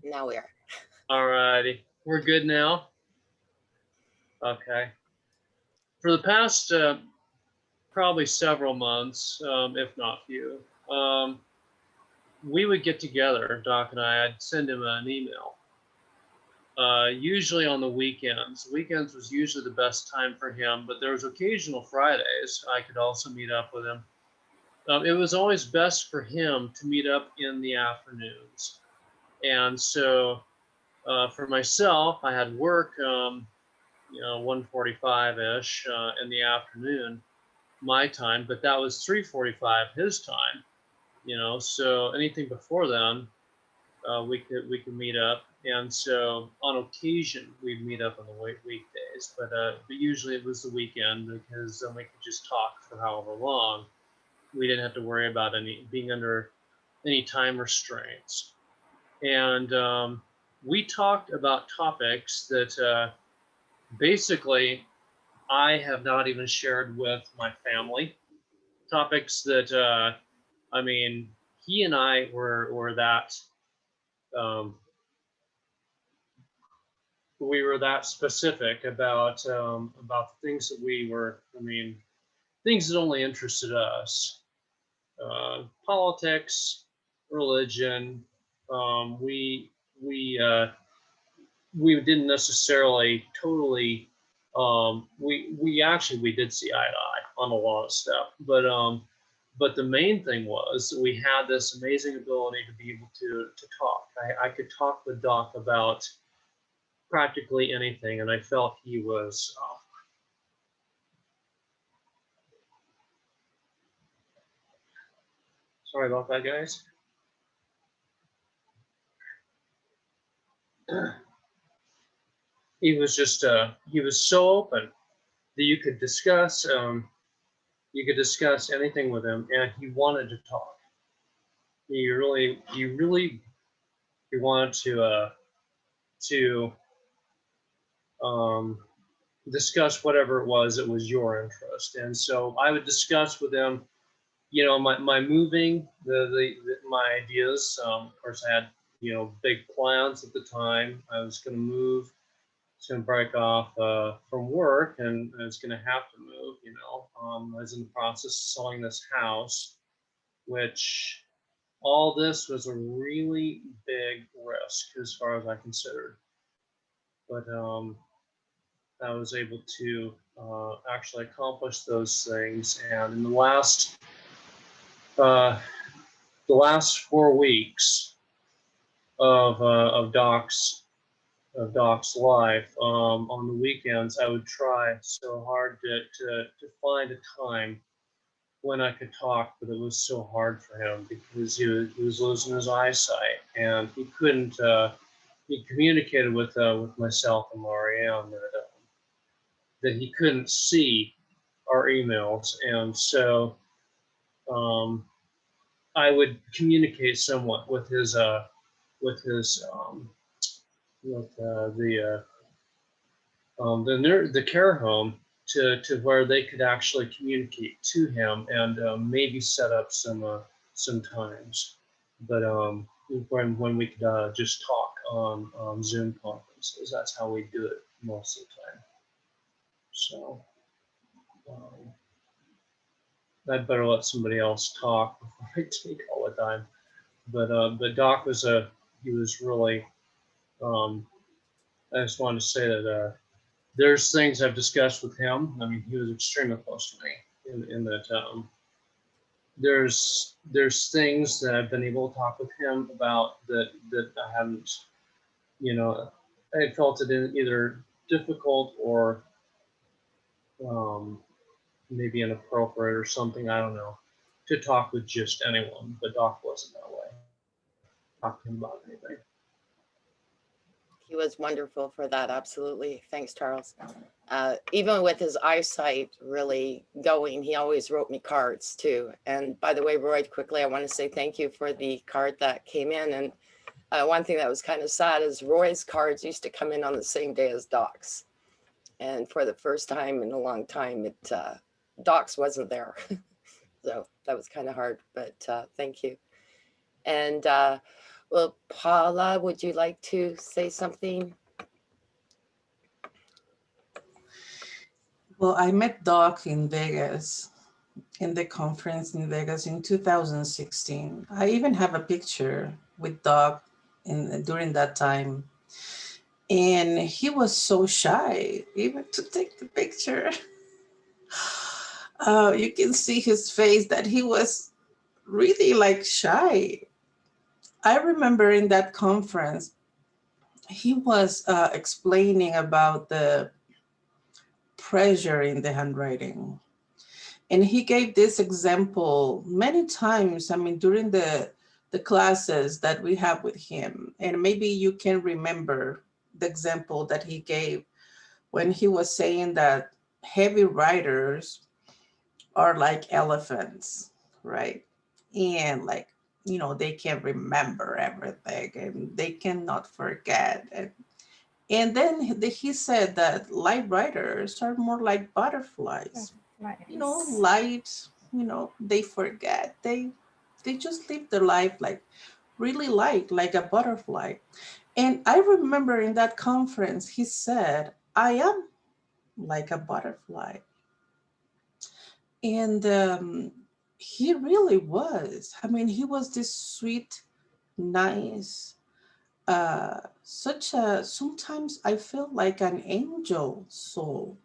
Now we are. All righty. We're good now? Okay. For the past probably several months, if not few, we would get together, Doc and I. I'd send him an email. Usually on the weekends. Weekends was usually the best time for him, but there was occasional Fridays I could also meet up with him. It was always best for him to meet up in the afternoons. And so for myself, I had work, 1:45-ish in the afternoon, my time, but that was 3:45 his time, so anything before then, we could meet up. And so on occasion we'd meet up on the weekdays, but usually it was the weekend because then we could just talk for however long. We didn't have to worry about being under any time restraints. And we talked about topics that basically I have not even shared with my family. Topics that I mean, he and I were that um, we were that specific about the things that we were. I mean, things that only interested us: politics, religion. We didn't necessarily totally. We did see eye to eye on a lot of stuff, but the main thing was that we had this amazing ability to be able to talk. I could talk with Doc about practically anything, and I felt he was. Sorry about that, guys. He was just he was so open that you could discuss anything with him, and he wanted to talk. He wanted to um, discuss whatever it was that was your interest. And so I would discuss with him, my moving, my ideas. Of course, I had, big plans at the time. I was going to move. I was going to break off from work, and I was going to have to move. I was in the process of selling this house, which all this was a really big risk as far as I considered. But I was able to actually accomplish those things. And in uh, the last 4 weeks of Doc's life, on the weekends, I would try so hard to find a time when I could talk, but it was so hard for him because he was losing his eyesight, and he couldn't. He communicated with myself and Marianne that he couldn't see our emails, and so um, I would communicate somewhat with his with the care home to where they could actually communicate to him and maybe set up some times, but when we could just talk on Zoom conferences. That's how we do it most of the time. So um, I'd better let somebody else talk before I take all the time. But Doc he was really. I just wanted to say that there's things I've discussed with him. I mean, he was extremely close to me in that there's things that I've been able to talk with him about that I haven't, I felt it either difficult or um, maybe inappropriate or something. I don't know, to talk with just anyone. But Doc wasn't that way. Talk to him about anything. He was wonderful for that. Absolutely. Thanks, Charles. Even with his eyesight really going, he always wrote me cards too. And by the way, Roy, quickly, I want to say thank you for the card that came in. And one thing that was kind of sad is Roy's cards used to come in on the same day as Doc's. And for the first time in a long time, Doc's wasn't there. So that was kind of hard, but thank you. And Well, Paula, would you like to say something? Well, I met Doc in Vegas, in the conference in Vegas in 2016. I even have a picture with Doc during that time. And he was so shy, even to take the picture. You can see his face that he was really like shy. I remember in that conference, he was explaining about the pressure in the handwriting. And he gave this example many times, I mean, during the classes that we have with him. And maybe you can remember the example that he gave when he was saying that heavy writers are like elephants, right? And like, they can remember everything and they cannot forget. And then he said that light writers are more like butterflies, Nice. light, they forget. They just live their life like really light, like a butterfly. And I remember in that conference, he said, I am like a butterfly. And he really was. I mean, he was this sweet, nice, sometimes I feel like an angel soul.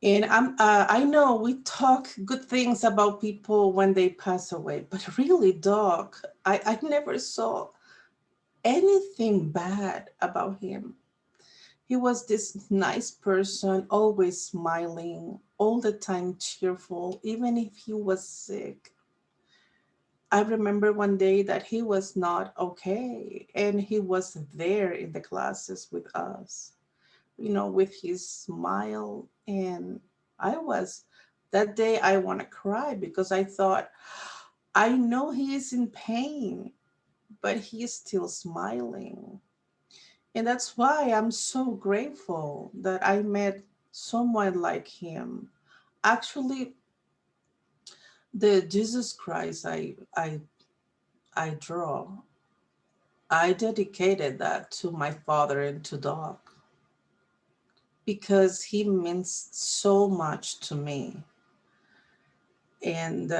And I know we talk good things about people when they pass away, but really, Doc, I never saw anything bad about him. He was this nice person, always smiling, all the time cheerful, even if he was sick. I remember one day that he was not okay, and he was there in the classes with us, with his smile. And that day I want to cry because I thought, I know he is in pain, but he is still smiling. And that's why I'm so grateful that I met someone like him. Actually, the Jesus Christ I draw, I dedicated that to my father and to Doc because he means so much to me. And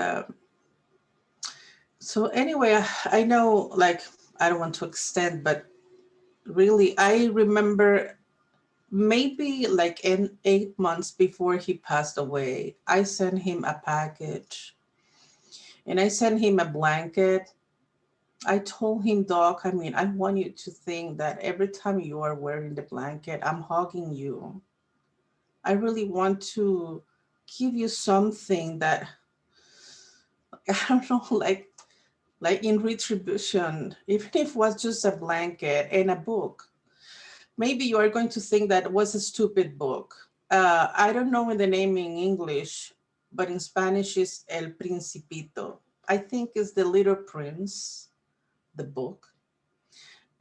so, anyway, I know, like, I don't want to extend, but really, I remember maybe like in 8 months before he passed away, I sent him a package and I sent him a blanket. I told him, Doc, I mean, I want you to think that every time you are wearing the blanket, I'm hugging you. I really want to give you something that I don't know, like in retribution, even if it was just a blanket and a book. Maybe you are going to think that was a stupid book. I don't know in the name in English, but in Spanish is El Principito. I think it's the Little Prince, the book.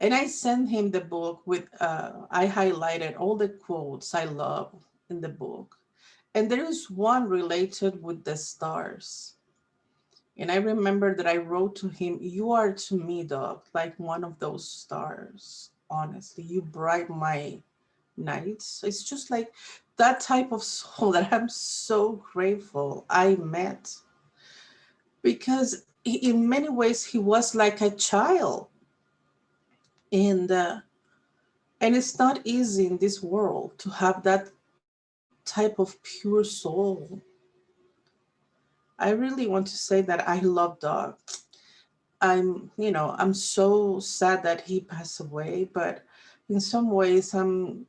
And I sent him the book with, I highlighted all the quotes I love in the book. And there is one related with the stars. And I remember that I wrote to him, you are to me, Doc, like one of those stars. Honestly, you bright my nights. It's just like that type of soul that I'm so grateful I met because in many ways he was like a child. And it's not easy in this world to have that type of pure soul. I really want to say that I love Doc. I'm so sad that he passed away, but in some ways I'm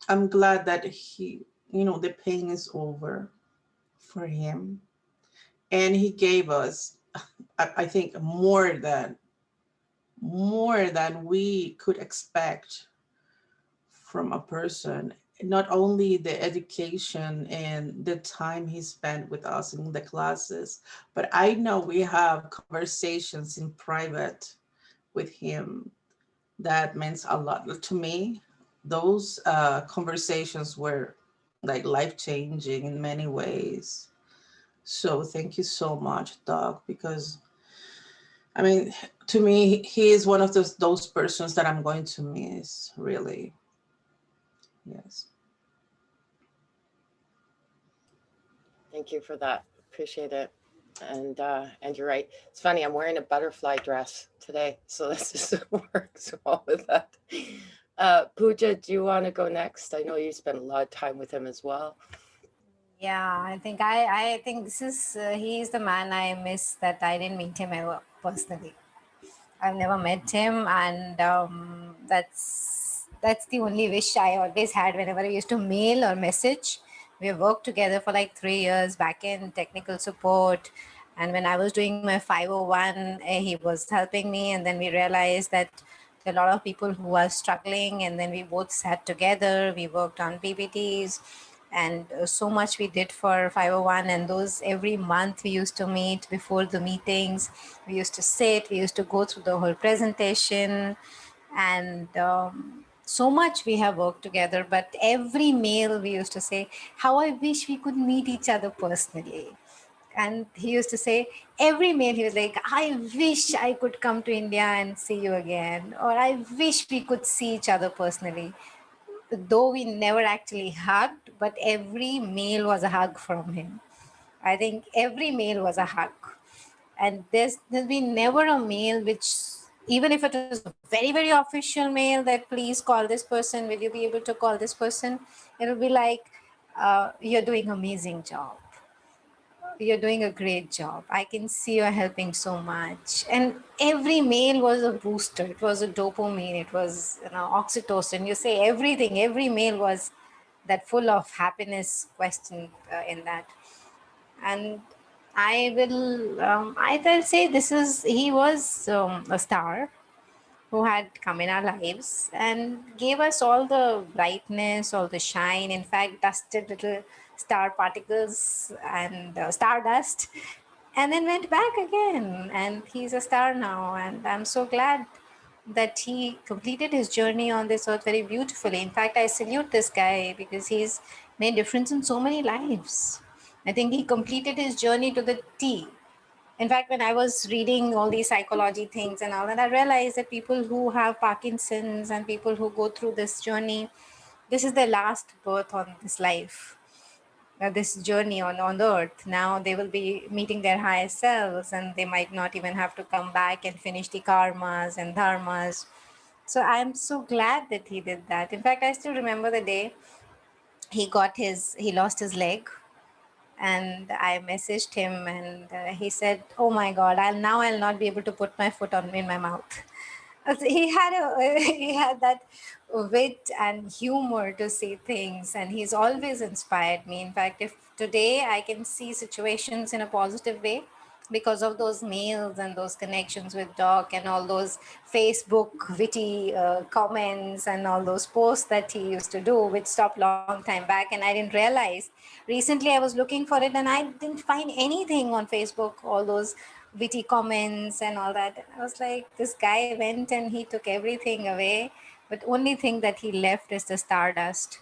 glad that the pain is over for him. And he gave us, I think, more than we could expect from a person. Not only the education and the time he spent with us in the classes, but I know we have conversations in private with him that means a lot to me. Those conversations were like life changing in many ways. So thank you so much, Doc, because I mean, to me, he is one of those persons that I'm going to miss, really. Yes. Thank you for that. Appreciate it. And you're right. It's funny. I'm wearing a butterfly dress today, so this just works well with that. Pooja, do you want to go next? I know you spent a lot of time with him as well. Yeah, I think this is he is the man I miss, that I didn't meet him ever personally. I've never met him, and that's the only wish I always had whenever I used to mail or message. We have worked together for like 3 years back in technical support, and when I was doing my 501, he was helping me, and then we realized that there are a lot of people who are struggling, and then we both sat together. We worked on PPTs, and so much we did for 501, and those every month we used to meet before the meetings. We used to sit, we used to go through the whole presentation, and so much we have worked together. But every mail we used to say how I wish we could meet each other personally. And he used to say every mail, he was like, I wish I could come to India and see you again, or I wish we could see each other personally. Though we never actually hugged, but every mail was a hug from him. I think every mail was a hug. And there's been never a mail which, even if it was a very, very official mail that please call this person, will you be able to call this person? It'll be like, you're doing an amazing job. You're doing a great job. I can see you're helping so much. And every mail was a booster. It was a dopamine. It was, oxytocin. You say everything. Every mail was that full of happiness question in that. And I'll say he was a star who had come in our lives and gave us all the brightness, all the shine, in fact, dusted little star particles and stardust, and then went back again. And he's a star now. And I'm so glad that he completed his journey on this earth very beautifully. In fact, I salute this guy because he's made difference in so many lives. I think he completed his journey to the T. In fact, when I was reading all these psychology things and all that, I realized that people who have Parkinson's and people who go through this journey, this is their last birth on this life, this journey on the earth. Now they will be meeting their higher selves, and they might not even have to come back and finish the karmas and dharmas. So I'm so glad that he did that. In fact, I still remember the day he lost his leg, and I messaged him, and he said, "Oh my God, I'll not be able to put my foot in my mouth." He had that wit and humor to see things, and he's always inspired me. In fact, if today I can see situations in a positive way because of those mails and those connections with Doc and all those Facebook witty comments and all those posts that he used to do, which stopped long time back, and I didn't realize. Recently I was looking for it and I didn't find anything on Facebook, all those witty comments and all that. I was like, this guy went and he took everything away, but only thing that he left is the stardust.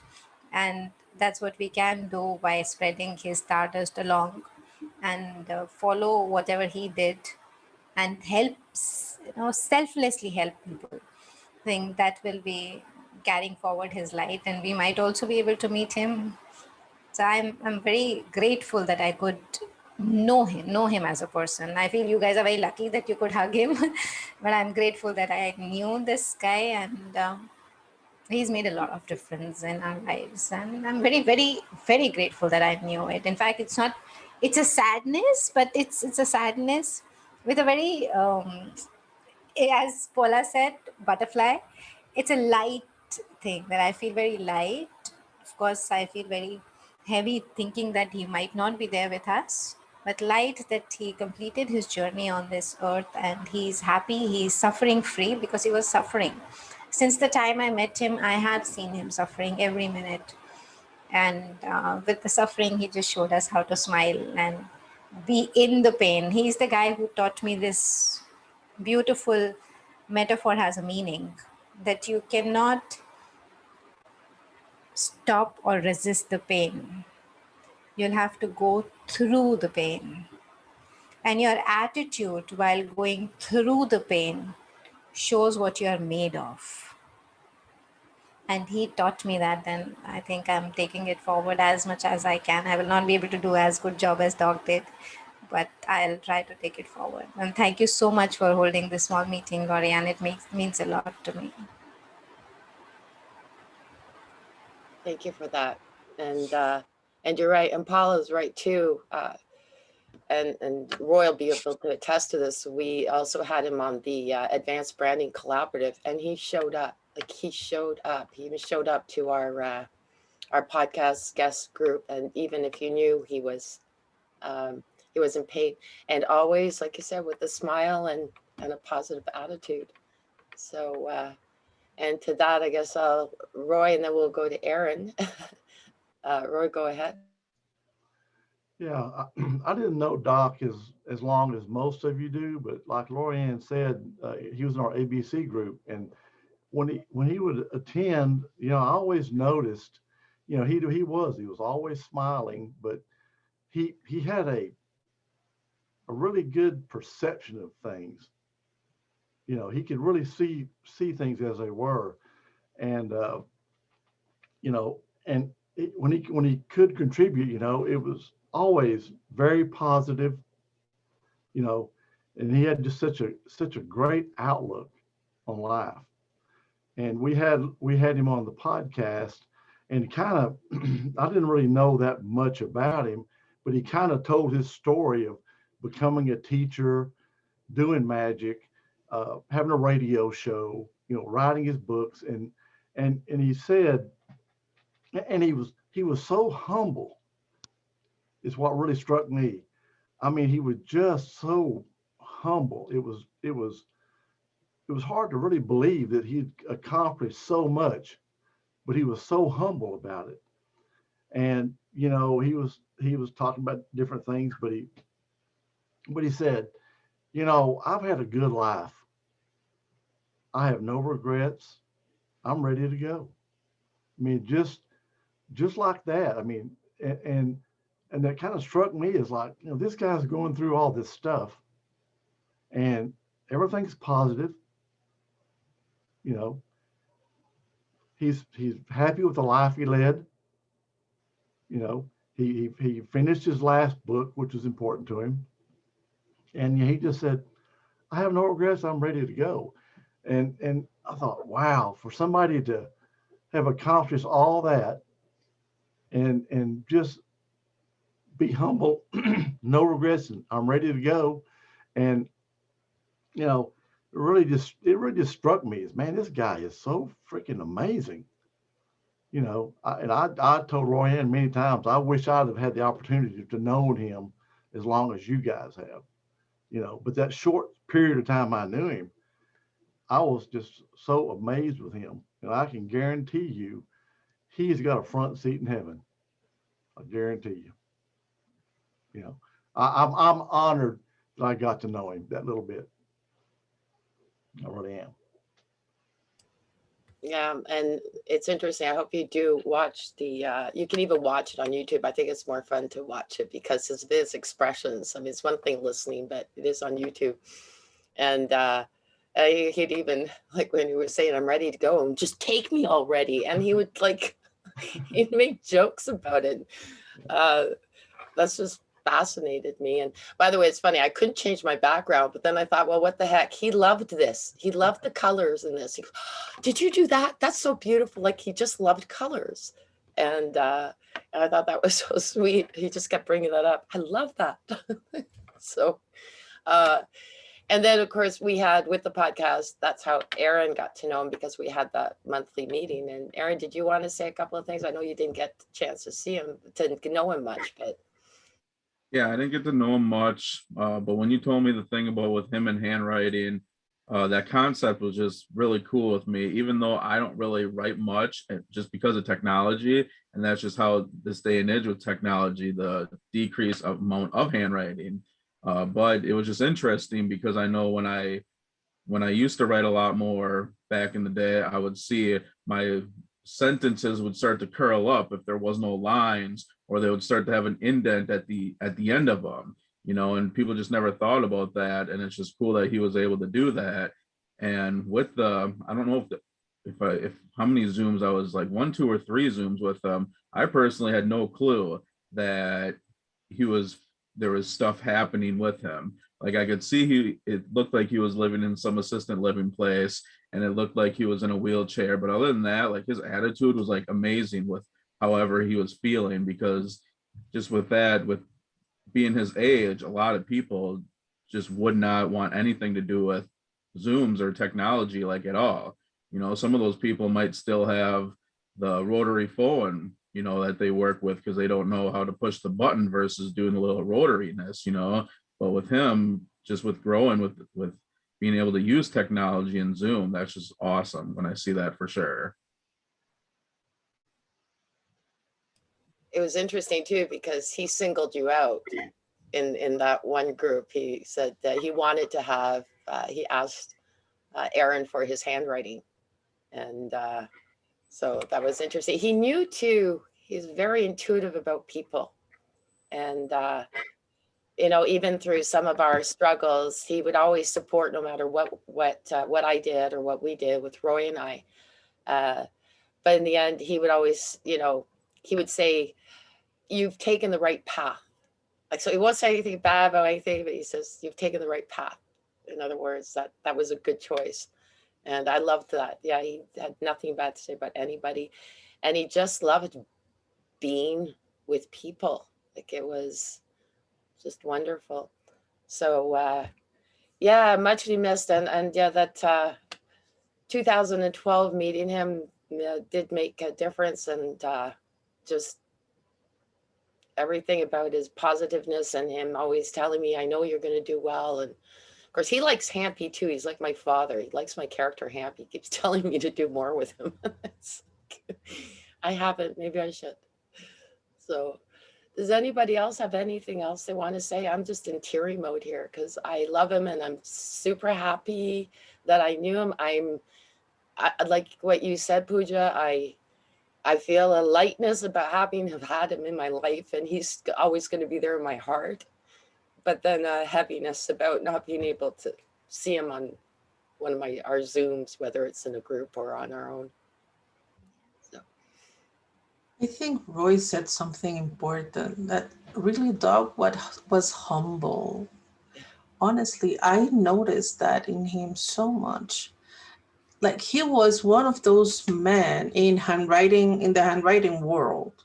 And that's what we can do by spreading his stardust along, and follow whatever he did, and helps, selflessly help people. I think that will be carrying forward his light, and we might also be able to meet him. So I'm very grateful that I could know him as a person. I feel you guys are very lucky that you could hug him, but I'm grateful that I knew this guy, and he's made a lot of difference in our lives. And I'm very, very, very grateful that I knew it. In fact, it's a sadness, but it's a sadness with a very, as Paula said, butterfly. It's a light thing that I feel very light. Of course, I feel very heavy thinking that he might not be there with us, but light that he completed his journey on this earth, and he's happy, he's suffering free, because he was suffering. Since the time I met him, I have seen him suffering every minute. And with the suffering, he just showed us how to smile and be in the pain. He's the guy who taught me this beautiful metaphor, has a meaning that you cannot stop or resist the pain. You'll have to go through the pain. And your attitude while going through the pain shows what you are made of. And he taught me that. Then I think I'm taking it forward as much as I can. I will not be able to do as good job as Doc did, but I'll try to take it forward. And thank you so much for holding this small meeting, Gauri, and it means a lot to me. Thank you for that. And you're right. And Paula's right too. And Roy will be able to attest to this. We also had him on the Advanced Branding Collaborative, and he showed up. Like he showed up. He even showed up to our podcast guest group. And even if you knew he was in pain, and always, like you said, with a smile and a positive attitude. So, and to that, I guess Roy, and then we'll go to Aaron. Roy, go ahead. Yeah, I didn't know Doc as long as most of you do, but like Lorianne said, he was in our ABC group, and when he would attend, I always noticed, he was always smiling, but he had a really good perception of things. He could really see things as they were, and when he could contribute, it was always very positive, and he had just such a great outlook on life. And we had him on the podcast, and kind of I didn't really know that much about him, but he kind of told his story of becoming a teacher, doing magic, having a radio show, writing his books, and he said, and he was so humble, is what really struck me. I mean, he was just so humble. It was hard to really believe that he'd accomplished so much, but he was so humble about it. And he was talking about different things, but he said, I've had a good life. I have no regrets. I'm ready to go. I mean, just like that. I mean, and that kind of struck me as like, this guy's going through all this stuff, and everything's positive. He's happy with the life he led. He finished his last book, which was important to him, and he just said, I have no regrets. I'm ready to go. And I thought, wow, for somebody to have accomplished all that and just be humble, no regrets, and I'm ready to go. And it really just struck me as, man, this guy is so freaking amazing. I told Royanne many times, I wish I'd have had the opportunity to know him as long as you guys have, but that short period of time I knew him, I was just so amazed with him. And I can guarantee you, he's got a front seat in heaven. I guarantee you. I'm honored that I got to know him that little bit. I really am. Yeah, and it's interesting. I hope you do watch you can even watch it on YouTube. I think it's more fun to watch it because of his expressions. I mean, it's one thing listening, but it is on YouTube. And he'd even, like when he was saying, I'm ready to go, and just take me already. And he would he'd make jokes about it. That's just fascinated me. And by the way, it's funny, I couldn't change my background, but then I thought, well, what the heck? He loved this. He loved the colors in this. He goes, did you do that? That's so beautiful. Like, he just loved colors. And I thought that was so sweet. He just kept bringing that up. I love that. So, and then of course we had with the podcast, that's how Aaron got to know him, because we had that monthly meeting. And Aaron, did you want to say a couple of things? I know you didn't get the chance to see him, to know him much, but. Yeah, I didn't get to know him much, but when you told me the thing about with him and handwriting, that concept was just really cool with me, even though I don't really write much just because of technology. And that's just how this day and age with technology, the decrease of amount of handwriting. But it was just interesting because I know when I used to write a lot more back in the day, I would see my sentences would start to curl up if there was no lines, or they would start to have an indent at the end of them. and people just never thought about that. And it's just cool that he was able to do that. And with I don't know if how many Zooms I was, like 1, 2, or 3 Zooms with them. I personally had no clue that there was stuff happening with him. Like I could see it looked like he was living in some assistant living place, and it looked like he was in a wheelchair. But other than that, like his attitude was like amazing with however he was feeling, because just with being his age, a lot of people just would not want anything to do with Zooms or technology like at all. Some of those people might still have the rotary phone, that they work with because they don't know how to push the button versus doing a little rotariness, But with him, just with growing with being able to use technology and Zoom, that's just awesome when I see that for sure. It was interesting too, because he singled you out in that one group. He said that he wanted to have, he asked Aaron for his handwriting. And so that was interesting. He knew too, he's very intuitive about people. And, even through some of our struggles, he would always support no matter what I did or what we did with Roy and I. But in the end, he would always, he would say, "You've taken the right path." Like, so he won't say anything bad about anything, but he says, "You've taken the right path." In other words, that was a good choice. And I loved that. Yeah, he had nothing bad to say about anybody. And he just loved being with people. Like, it was just wonderful. So, yeah, much to be missed. And yeah, that 2012 meeting him did make a difference. And just everything about his positiveness and him always telling me, "I know you're going to do well." And of course, he likes Hampy too. He's like my father. He likes my character Hampy. He keeps telling me to do more with him. I haven't. Maybe I should. So, does anybody else have anything else they want to say? I'm just in teary mode here because I love him and I'm super happy that I knew him. I like what you said, Pooja. I feel a lightness about having have had him in my life, and he's always going to be there in my heart. But then a heaviness about not being able to see him on one of our Zooms, whether it's in a group or on our own. So. I think Roy said something important, that really Doug was humble. Honestly, I noticed that in him so much. Like, he was one of those men in the handwriting world,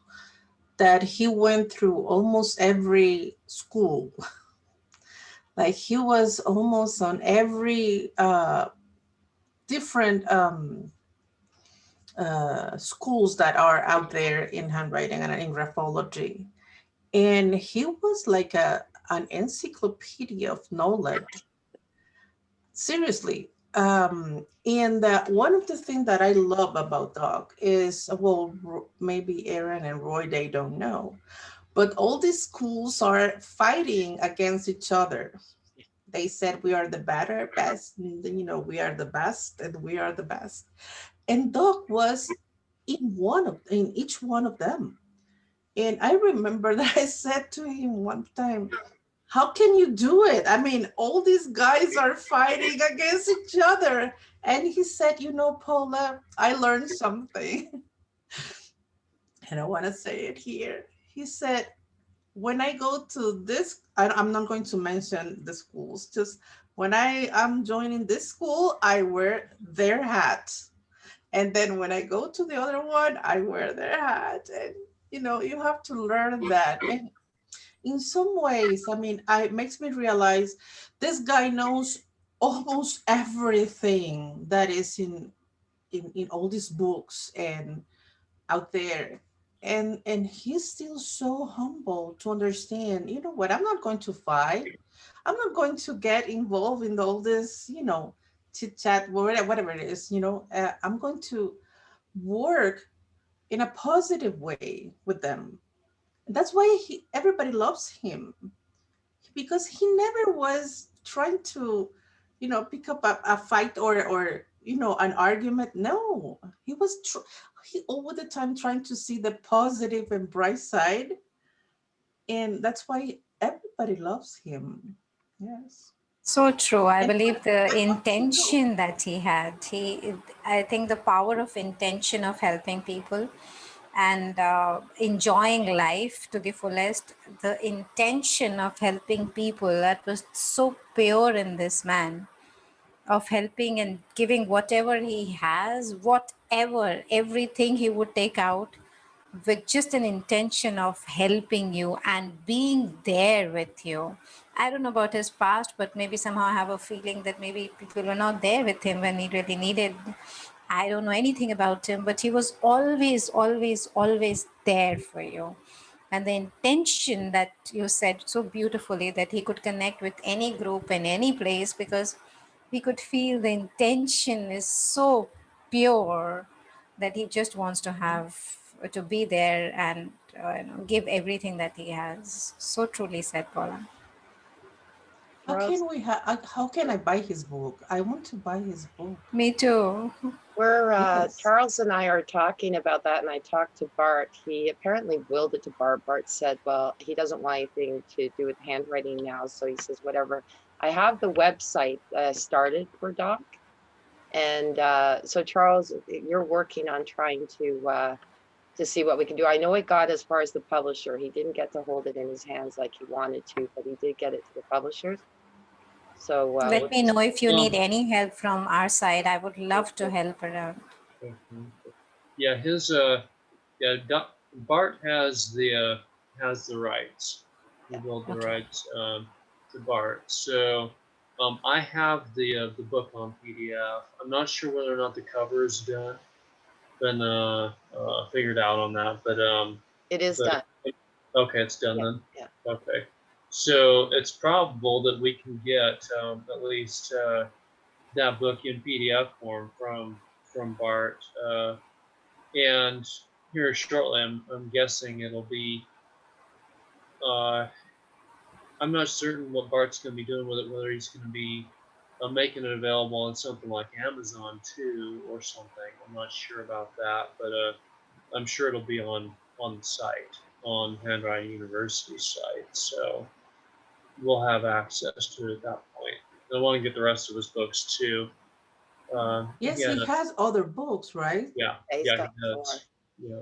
that he went through almost every school. Like, he was almost on every different schools that are out there in handwriting and in graphology. And he was like an encyclopedia of knowledge. Seriously. And one of the things that I love about Doc is, well, maybe Aaron and Roy, they don't know, but all these schools are fighting against each other. They said we are the best, we are the best, and we are the best. And Doc was in each one of them. And I remember that I said to him one time, "How can you do it? I mean, all these guys are fighting against each other." And he said, "Paula, I learned something." And I want to say it here. He said, "When I go to this, I'm not going to mention the schools, just when I am joining this school, I wear their hat. And then when I go to the other one, I wear their hat." And, you have to learn that. And in some ways, I mean, it makes me realize this guy knows almost everything that is in all these books and out there. And he's still so humble to understand, you know what, I'm not going to fight. I'm not going to get involved in all this, chit chat, whatever it is, I'm going to work in a positive way with them. That's why everybody loves him, because he never was trying to, pick up a fight or an argument. No, he was he all the time trying to see the positive and bright side, and that's why everybody loves him. Yes. So true. I And believe the you know, intention that he had, I think the power of intention of helping people and enjoying life to the fullest, the intention of helping people that was so pure in this man, of helping and giving whatever he has, whatever, everything he would take out with just an intention of helping you and being there with you. I don't know about his past, but maybe somehow I have a feeling that maybe people were not there with him when he really needed. I don't know anything about him, but he was always, always, always there for you. And the intention that you said so beautifully, that he could connect with any group in any place, because we could feel the intention is so pure that he just wants to have to be there and give everything that he has. So truly said, Paula. Charles, how can I buy his book? I want to buy his book. Me too. we're Yes. Charles and I are talking about that, and I talked to Bart. He apparently willed it to Bart. Bart said, well, he doesn't want anything to do with handwriting now, so he says whatever. I have the website started for Doc, and so Charles, you're working on trying to see what we can do. I know it got as far as the publisher. He didn't get to hold it in his hands like he wanted to, but he did get it to the publishers. So Let me know if you need Um, any help from our side. I would love to help around. yeah, his Bart has the rights. He built the Okay. rights to Bart. So I have the book on PDF. I'm not sure whether or not the cover is done. Been figured out on that, but it is done. okay, it's done Yeah, then. yeah. Okay, so it's probable that we can get at least that book in PDF form from Bart, and here shortly, I'm guessing it'll be. I'm not certain what Bart's going to be doing with it, whether he's going to be making it available on something like Amazon too, or something. I'm not sure about that, but I'm sure it'll be on the site, on Handwriting University's site. So we'll have access to it at that point. I want to get the rest of his books too. Yes, Again, he has other books, right? yeah, He's yeah, he got more. does. Yeah,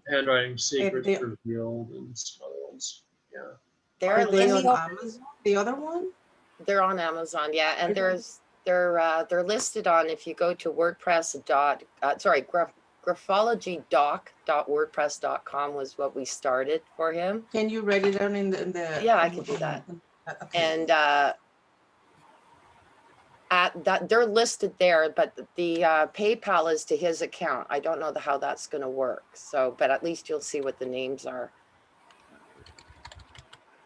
Handwriting And Secrets Revealed and some other ones. Yeah. They're are they listed. on Amazon? The other one? They're on Amazon, yeah, and Are they? they're listed on, if you go to graphologydoc.wordpress.com was what we started for him. Can you write it down in the Yeah, I can do that. okay. And at that, they're listed there, but the PayPal is to his account. I don't know how that's going to work. So, but at least you'll see what the names are.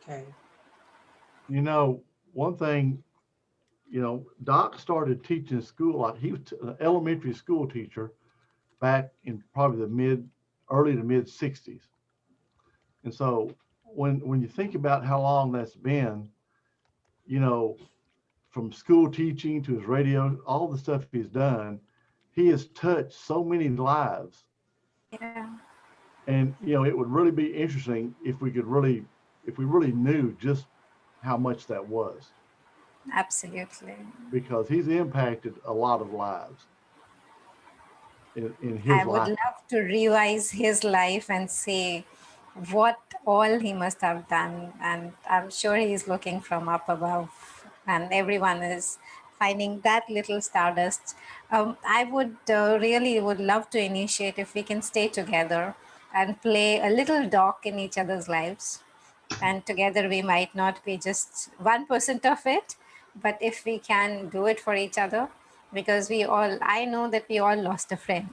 Okay. You know, one thing, you know, Doc started teaching school, like he was an elementary school teacher back in probably the early to mid 60s. And so when you think about how long that's been, you know, from school teaching to his radio, all the stuff he's done, he has touched so many lives. Yeah. And, you know, it would really be interesting if we really knew just how much that was, Absolutely. because he's impacted a lot of lives in I his would life. love to revise his life and see what all he must have done. And I'm sure he's looking from up above, and everyone is finding that little stardust. I would really would love to initiate if we can stay together and play a little doc in each other's lives. And together we might not be just 1% of it, but if we can do it for each other, because I know that we all lost a friend.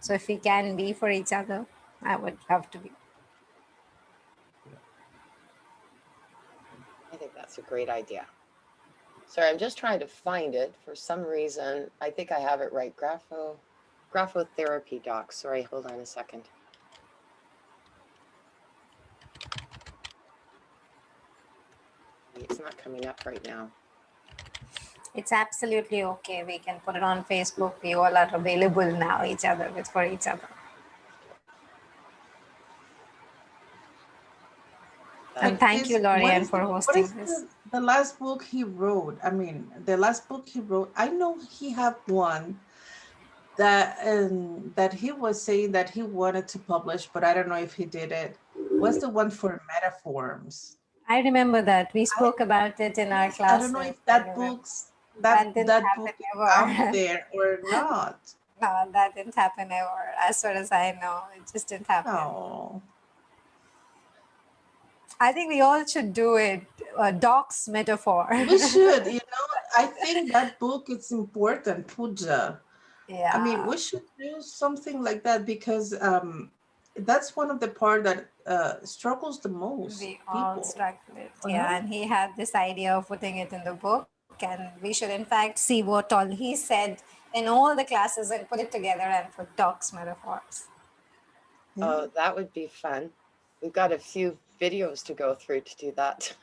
So if we can be for each other, I would love to be. I think that's a great idea. Sorry, I'm just trying to find it for some reason. I think I have it right. Graphotherapy doc. Sorry, hold on a second. It's not coming up right now. It's absolutely okay. We can put it on Facebook. We all are available now, for each other. And thank you, What Lorianne, is for what hosting is this. the last book he wrote? I mean, the last book he wrote, I know he had one that he was saying that he wanted to publish, but I don't know if he did it. What's the one for metaforms? I remember that. We spoke about it in our Yes, I don't know classes. if I that remember. books That didn't that happen book is out ever. there or not. No, that didn't happen ever. As far as I know, it just didn't happen. Oh, I think we all should do it. Doc's metaphor. we should, I think that book is important, Pooja. I mean, Yeah, we should do something like that because that's one of the part that struggles the most we all people. struggled. Uh-huh. Yeah, and he had this idea of putting it in the book, and we should, in fact, see what all he said in all the classes and put it together and put Doc's metaphors. Yeah. Oh, that would be fun. We've got a few videos to go through to do that.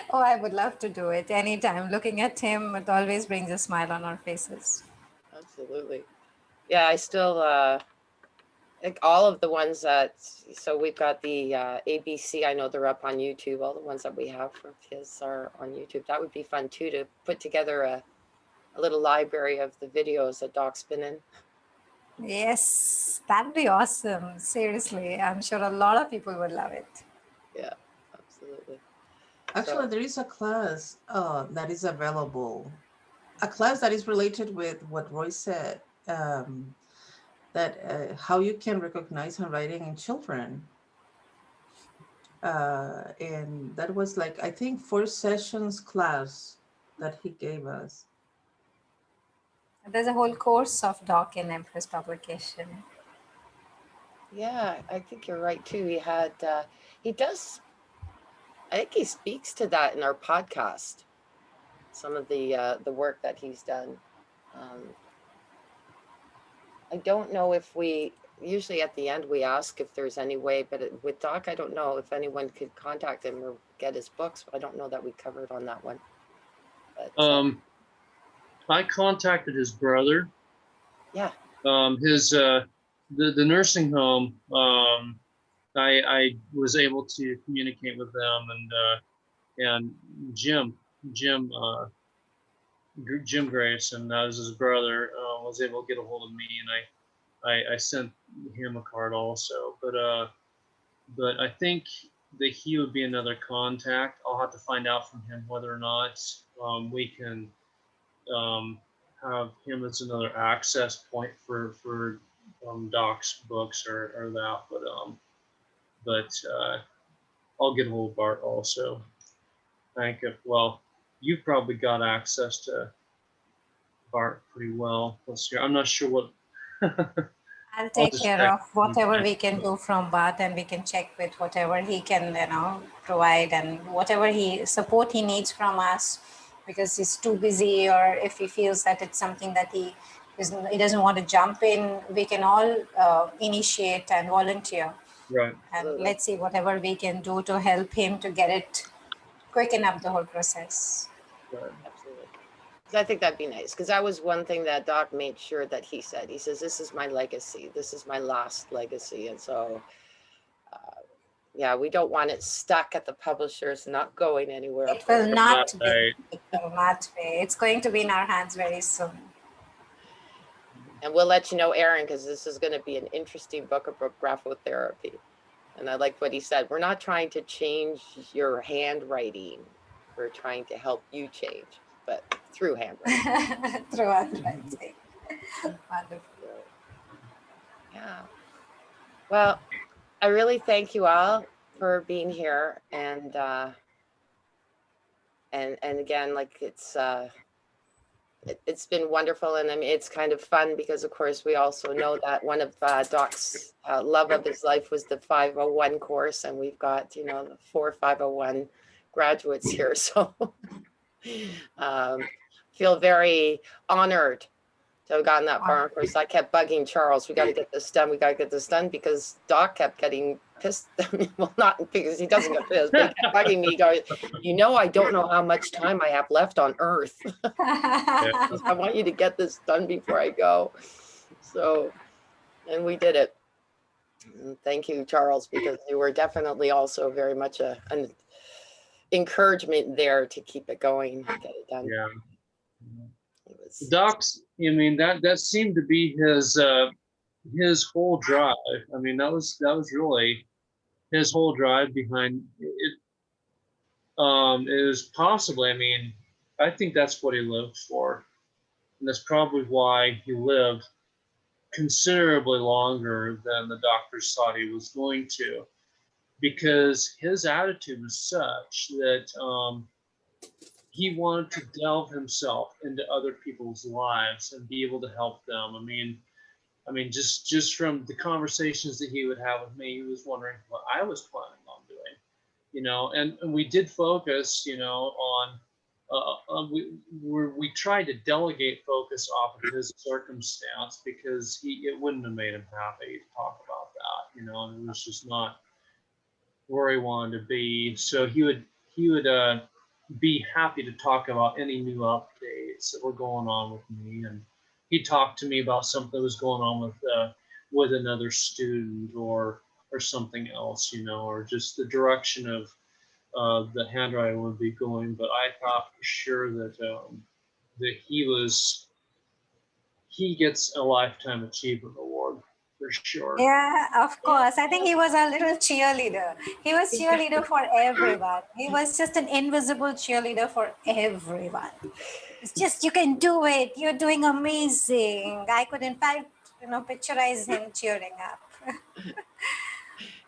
Oh, I would love to do it anytime. Looking at him, it always brings a smile on our faces. Absolutely. Yeah, I still like all of the ones that, so we've got the ABC, I know they're up on YouTube. All the ones that we have from his are on YouTube. That would be fun too, to put together a little library of the videos that Doc's been in. Yes, that'd be awesome. Seriously, I'm sure a lot of people would love it. Yeah, absolutely. Actually, So, there is a class that is available, a class that is related with what Roy said, that how you can recognize handwriting in children. And that was like, I think, 4 sessions class that he gave us. There's a whole course of Doc in Empress publication. yeah, I think you're right too. He does, I think he speaks to that in our podcast, some of the work that he's done. I don't know if usually at the end we ask if there's any way, but with Doc, I don't know if anyone could contact him or get his books. I don't know that we covered on that one. But I contacted his brother. yeah, His the nursing home. I was able to communicate with them, and Jim Jim Grayson, that was his brother, was able to get a hold of me, and I sent him a card also. But I think that he would be another contact. I'll have to find out from him whether or not we can have him as another access point for Doc's books or that. But I'll get a hold of Bart also. I think well, you've probably got access to Bart pretty well. Let's see. I'm not sure what. I'll I'll take just care check. of whatever we can do from Bart, and we can check with whatever he can, provide, and whatever support he needs from us, because he's too busy, or if he feels that it's something that he doesn't want to jump in, we can all initiate and volunteer, Right. and absolutely. let's see whatever we can do to help him to get it, quicken up the whole process. Right. Absolutely. 'Cause I think that'd be nice, because that was one thing that Doc made sure that he said. He says, "This is my legacy. This is my last legacy," and so. Yeah, we don't want it stuck at the publishers, not going anywhere. It will not be. Right. It will not be. It's going to be in our hands very soon. And we'll let you know, Aaron, because this is going to be an interesting book about graphotherapy. And I like what he said. We're not trying to change your handwriting. We're trying to help you change, but through handwriting. Through handwriting. Wonderful. Yeah. Well, I really thank you all for being here. And again, like it's been wonderful. And I mean, it's kind of fun because, of course, we also know that one of Doc's love of his life was the 501 course. And we've got, the 4 501 graduates here. So feel very honored to have gotten that far. Of course, I kept bugging Charles, we got to get this done. We got to get this done, because Doc kept getting pissed. Well, not because he doesn't get pissed, but he kept bugging me, going, I don't know how much time I have left on Earth. I want you to get this done before I go. So, and we did it. Thank you, Charles, because you were definitely also very much an encouragement there to keep it going, get it done. Yeah. It was, Doc's, I mean, that seemed to be his whole drive. I mean, that was really his whole drive behind it. It was possibly, I mean, I think that's what he lived for. And that's probably why he lived considerably longer than the doctors thought he was going to, because his attitude was such that he wanted to delve himself into other people's lives and be able to help them. I mean, just from the conversations that he would have with me, he was wondering what I was planning on doing, you know. And we did focus, you know, we tried to delegate focus off of his circumstance, because it wouldn't have made him happy to talk about that, you know, and it was just not where he wanted to be. So he would be happy to talk about any new updates that were going on with me, and he talked to me about something that was going on with another student or something else, you know, or just the direction of the handwriting would be going. But I thought for sure that he gets a lifetime achievement award for sure. Yeah, of course. I think he was a little cheerleader. He was cheerleader for everyone. He was just an invisible cheerleader for everyone. It's just, you can do it. You're doing amazing. I could, in fact, picturize him cheering up. yeah.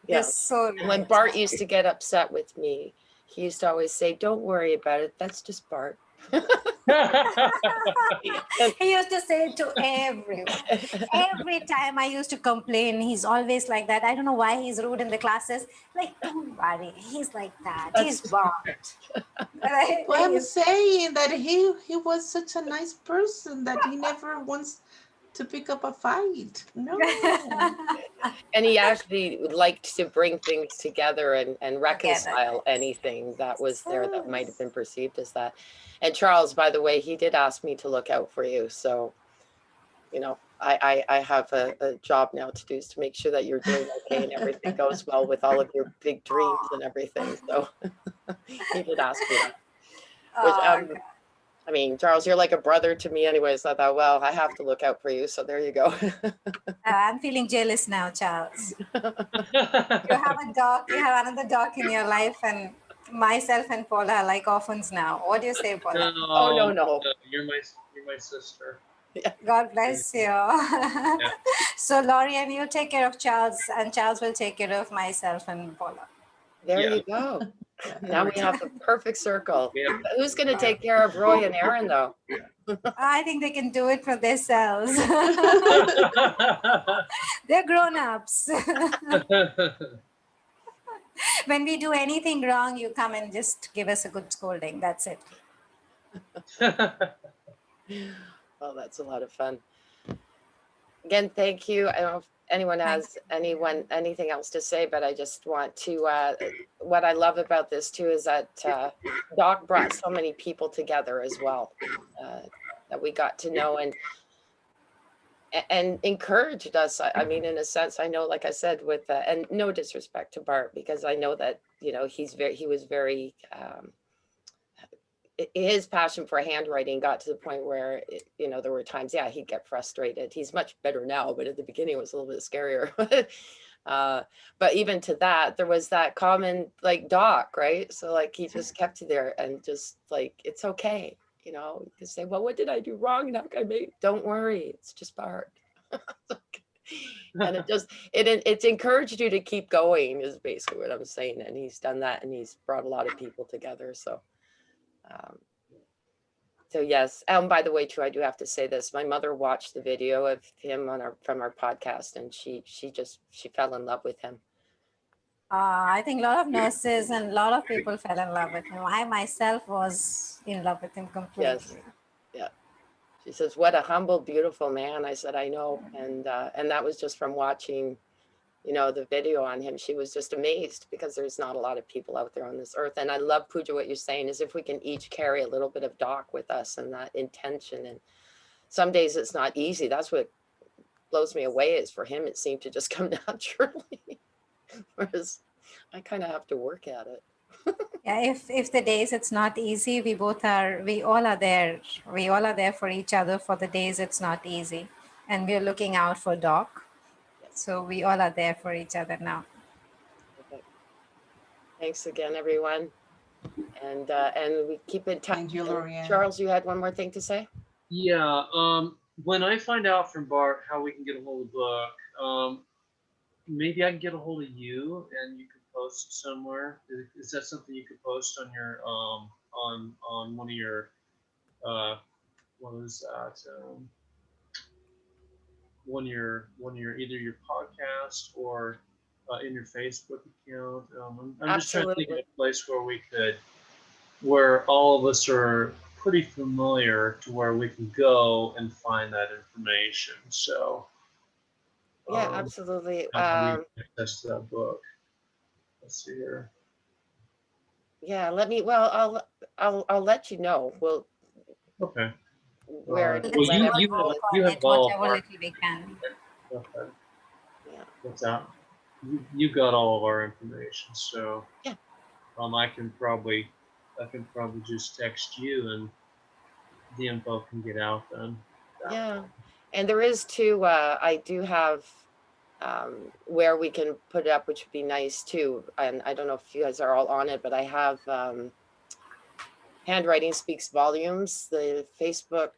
Yes, so When Bart used to get upset with me, he used to always say, "Don't worry about it. That's just Bart." He used to say it to everyone. Every time I used to complain, he's always like that. I don't know why he's rude in the classes. Like, don't worry, he's like that. He's Bart. Well, I'm saying that he was such a nice person that he never wants to pick up a fight. No. And he actually liked to bring things together and reconcile anything that was there that might have been perceived as that. And Charles, by the way, he did ask me to look out for you. So, you know, I have a job now to do, is to make sure that you're doing okay and everything goes well with all of your big dreams and everything. So he did ask me that. Which, I mean, Charles, you're like a brother to me anyways. I thought, well, I have to look out for you. So there you go. I'm feeling jealous now, Charles. You have a dog, you have another dog in your life, and myself and Paula are like orphans now. What do you say, Paula? Oh, no. You're my sister. God bless you. So Laurie, and you take care of Charles, and Charles will take care of myself and Paula. There you go. Now we have the perfect circle. Who's going to take care of Roy and Aaron, though? I think they can do it for themselves. They're grown-ups. When we do anything wrong, you come and just give us a good scolding. That's it. Well, that's a lot of fun. Again, thank you. I don't know if anyone has anything else to say, but I just want to, what I love about this too is that Doc brought so many people together as well, that we got to know and encouraged us. I mean, in a sense, I know, like I said, with, and no disrespect to Bart, because I know that, you know, he was very, his passion for handwriting got to the point where, you know, there were times, yeah, he'd get frustrated. He's much better now, but at the beginning it was a little bit scarier. But even to that, there was that common, like, Doc, right? So like, he just kept you there and just like, it's okay. You know, you can say, well, what did I do wrong? Doc, don't worry. It's just Bart. And it's encouraged you to keep going is basically what I'm saying. And he's done that, and he's brought a lot of people together. So yes. By the way, too, I do have to say this. My mother watched the video of him from our podcast, and she fell in love with him. I think a lot of nurses and a lot of people fell in love with him. I myself was in love with him completely. Yes. Yeah. She says, "What a humble, beautiful man." I said, "I know," and that was just from watching, you know, the video on him. She was just amazed, because there's not a lot of people out there on this earth. And I love, Pooja, what you're saying is if we can each carry a little bit of Doc with us and that intention. And some days it's not easy. That's what blows me away is for him, it seemed to just come naturally. Whereas I kind of have to work at it. Yeah, if the days it's not easy, we all are there. We all are there for each other for the days it's not easy. And we're looking out for Doc. Yes. So we all are there for each other now. Perfect. Thanks again, everyone. And we keep in touch. Thank you, Lorianne. Charles, you had one more thing to say? Yeah. When I find out from Bart how we can get a hold of the book, maybe I can get a hold of you and you can post somewhere. Is that something you could post on your on one of your what is that? One of your either your podcast or in your Facebook account. I'm just trying to think of Absolutely. a place where all of us are pretty familiar to where we can go and find that information. So Yeah, absolutely. how do we access to that book? Let's see here. Yeah, I'll let you know. We'll Okay. where it Well, when you have all of whatever our. little we can. Okay. yeah. What's that? You got all of our information, so Yeah. I can probably just text you and the info can get out then. Yeah. And there is too, I do have where we can put it up, which would be nice too. And I don't know if you guys are all on it, but I have Handwriting Speaks Volumes, the Facebook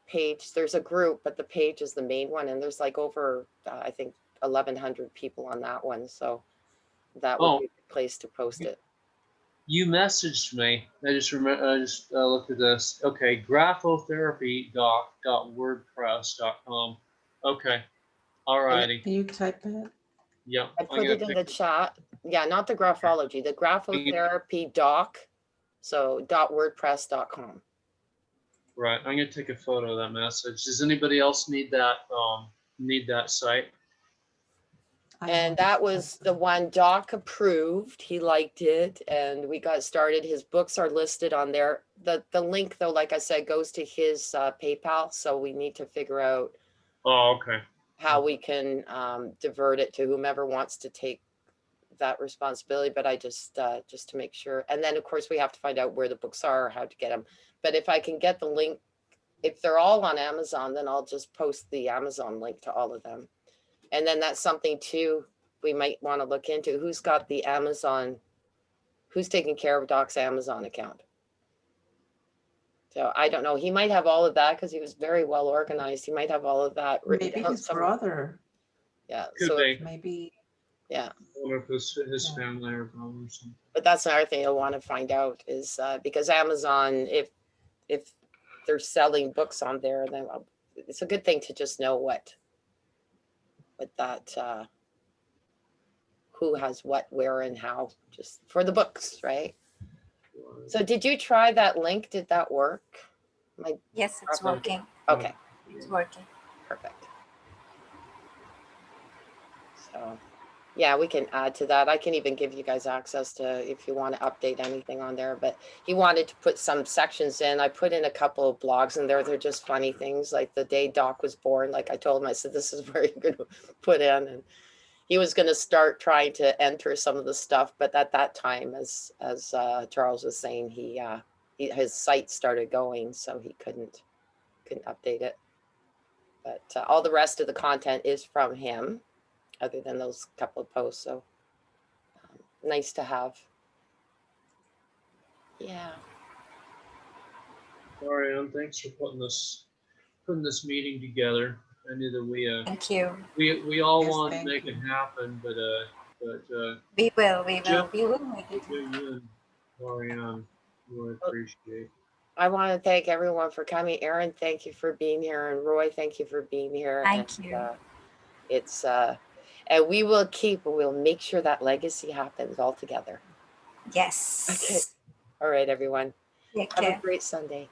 page. There's a group, but the page is the main one. And there's like over, I think, 1,100 people on that one. So that would be a good place to post it. You messaged me. I just remember. I just looked at this. Okay, graphotherapydoc.wordpress.com. Okay, alrighty. Can you type it? Yep. I put it in the chat. Yeah, not the graphology, the graphotherapy doc. So .wordpress.com. Right. I'm gonna take a photo of that message. Does anybody else need that site? And that was the one Doc approved. He liked it and we got started. His books are listed on there. The link though, like I said, goes to his PayPal. So we need to figure out Oh, okay. how we can divert it to whomever wants to take that responsibility. But I just to make sure. And then of course we have to find out where the books are or how to get them. But if I can get the link, if they're all on Amazon, then I'll just post the Amazon link to all of them. And then that's something too, we might want to look into who's got the Amazon, who's taking care of Doc's Amazon account. So I don't know. He might have all of that because he was very well organized. He might have all of that written Maybe down his somewhere. brother. Yeah. Could So be. Maybe. yeah. I wonder if his Yeah. family or something. But that's another thing I want to find out is because Amazon, if they're selling books on there, then it's a good thing to just know what that who has what, where, and how, just for the books, right? So did you try that link? Did that work? Yes, it's working. Okay, It's working. perfect. So yeah, we can add to that. I can even give you guys access to if you want to update anything on there, but he wanted to put some sections in. I put in a couple of blogs in there. They're just funny things, like the day Doc was born. Like I told him, I said, this is where you're going to put in. And he was going to start trying to enter some of the stuff. But at that time, as Charles was saying, his site started going, so he couldn't update it. But all the rest of the content is from him, other than those couple of posts. So nice to have. Yeah. Ariane, thanks for putting this meeting together. I knew that Thank you. we all Yes, want to thank make you. it happen, but We will Jeff, we will make it. you and Ariane, really appreciate. I want to thank everyone for coming. Aaron, thank you for being here. And Roy, thank you for being here. Thank and, you. It's and we'll make sure that legacy happens all together. Yes. Okay. All right, everyone. Take Have care. a great Sunday.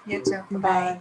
You too. Bye.